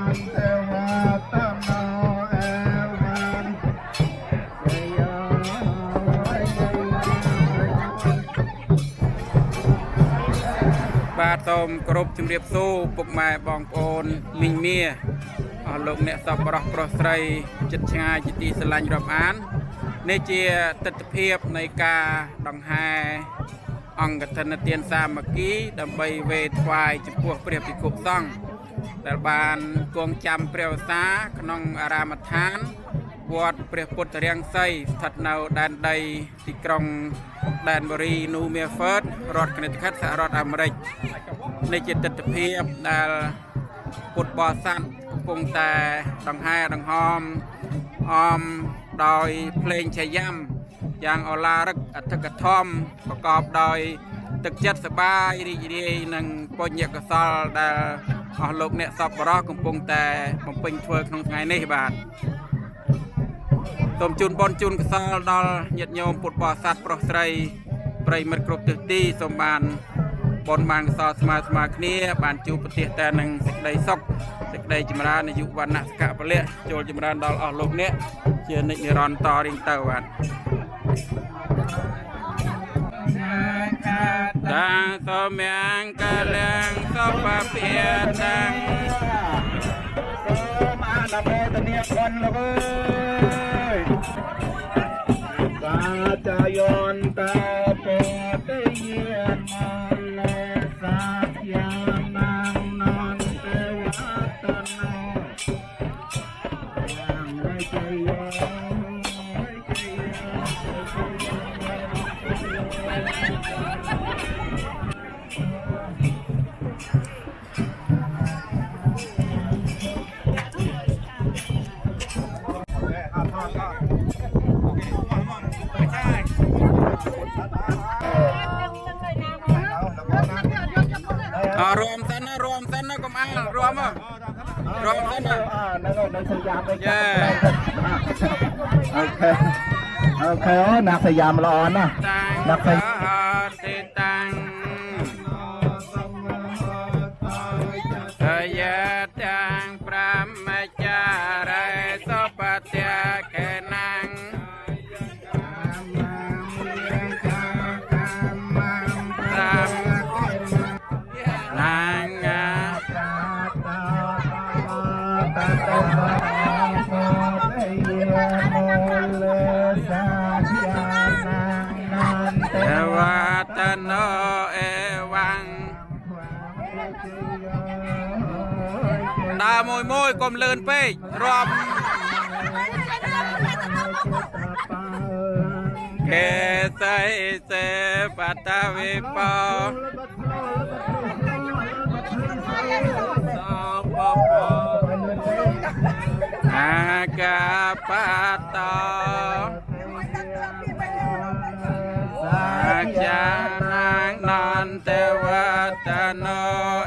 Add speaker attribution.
Speaker 1: បាទសូមគោរពជំរាបសួរពុកម៉ែបងប្អូនមីងមៀអស់លោកអ្នកសប្បុរសប្រុសស្រីចិត្តឆ្ងាយជាទីស្រឡាញ់រាប់អាននេះជាទស្សនវិជ្ជានៃការដង្ហែអង្គកឋិនទានសាមគ្គីដើម្បីវេថ្វាយចំពោះព្រះភិក្ខុសង្ឃដែលបានគង់ចាំព្រះវស្សាក្នុងអារាមដ្ឋានវត្តព្រះពុទ្ធរាំងសីស្ថិតនៅដែនដីទីក្រុងដែនបូរីនូមេហ្វឺតរដ្ឋកណេតិខិតសហរដ្ឋអាមេរិកនេះជាទស្សនវិជ្ជាដែលពុទ្ធបរិស័ទកំពុងតែដង្ហែដង្ហមអមដោយភ្លេងឆាយ៉ាំយ៉ាងឱឡារិកអធិកធមប្រកបដោយទឹកចិត្តសប្បាយរីករាយនិងពុញ្ញកុសលដែលអស់លោកអ្នកសប្បុរសកំពុងតែបំពេញធ្វើក្នុងថ្ងៃនេះបាទសូមជូនបុណ្យជូនកុសលដល់ញាតិញោមពុទ្ធបរិស័ទប្រុសស្រីប្រិយមិត្តគ្រប់ទិសទីសូមបានបុណ្យបានកុសលស្មើគ្នាបានជួបប្រទេសតែនឹងសេចក្តីសុខសេចក្តីចម្រើនអាយុវណ្ណៈសុខៈពលៈចូលចម្រើនដល់អស់លោកអ្នកជានិច្ចនិរន្តរ៍តរៀងទៅបាទតាសូមយ៉ាងកលាំងសុបភិតាំងសូមអនុមោទនាបុណ្យលោកអើយកាចយន្តពតយាមលេសាយានាងនន្តវតនោយ៉ាងវិជយោរួមសិនណាកុំអង្គរួមសិនណានៅសយាមដូចចាអូខេណាសយាមល្អណាស់ណាស់ទេតាំងយាតាំងប្រមចារេសុបត្យកេណាំងតណោអេវាំងដើរមួយកុំលឿនពេករាប់កេសៃសេបតវិបោអាកាបតោសាចានាងនន្តវតនោ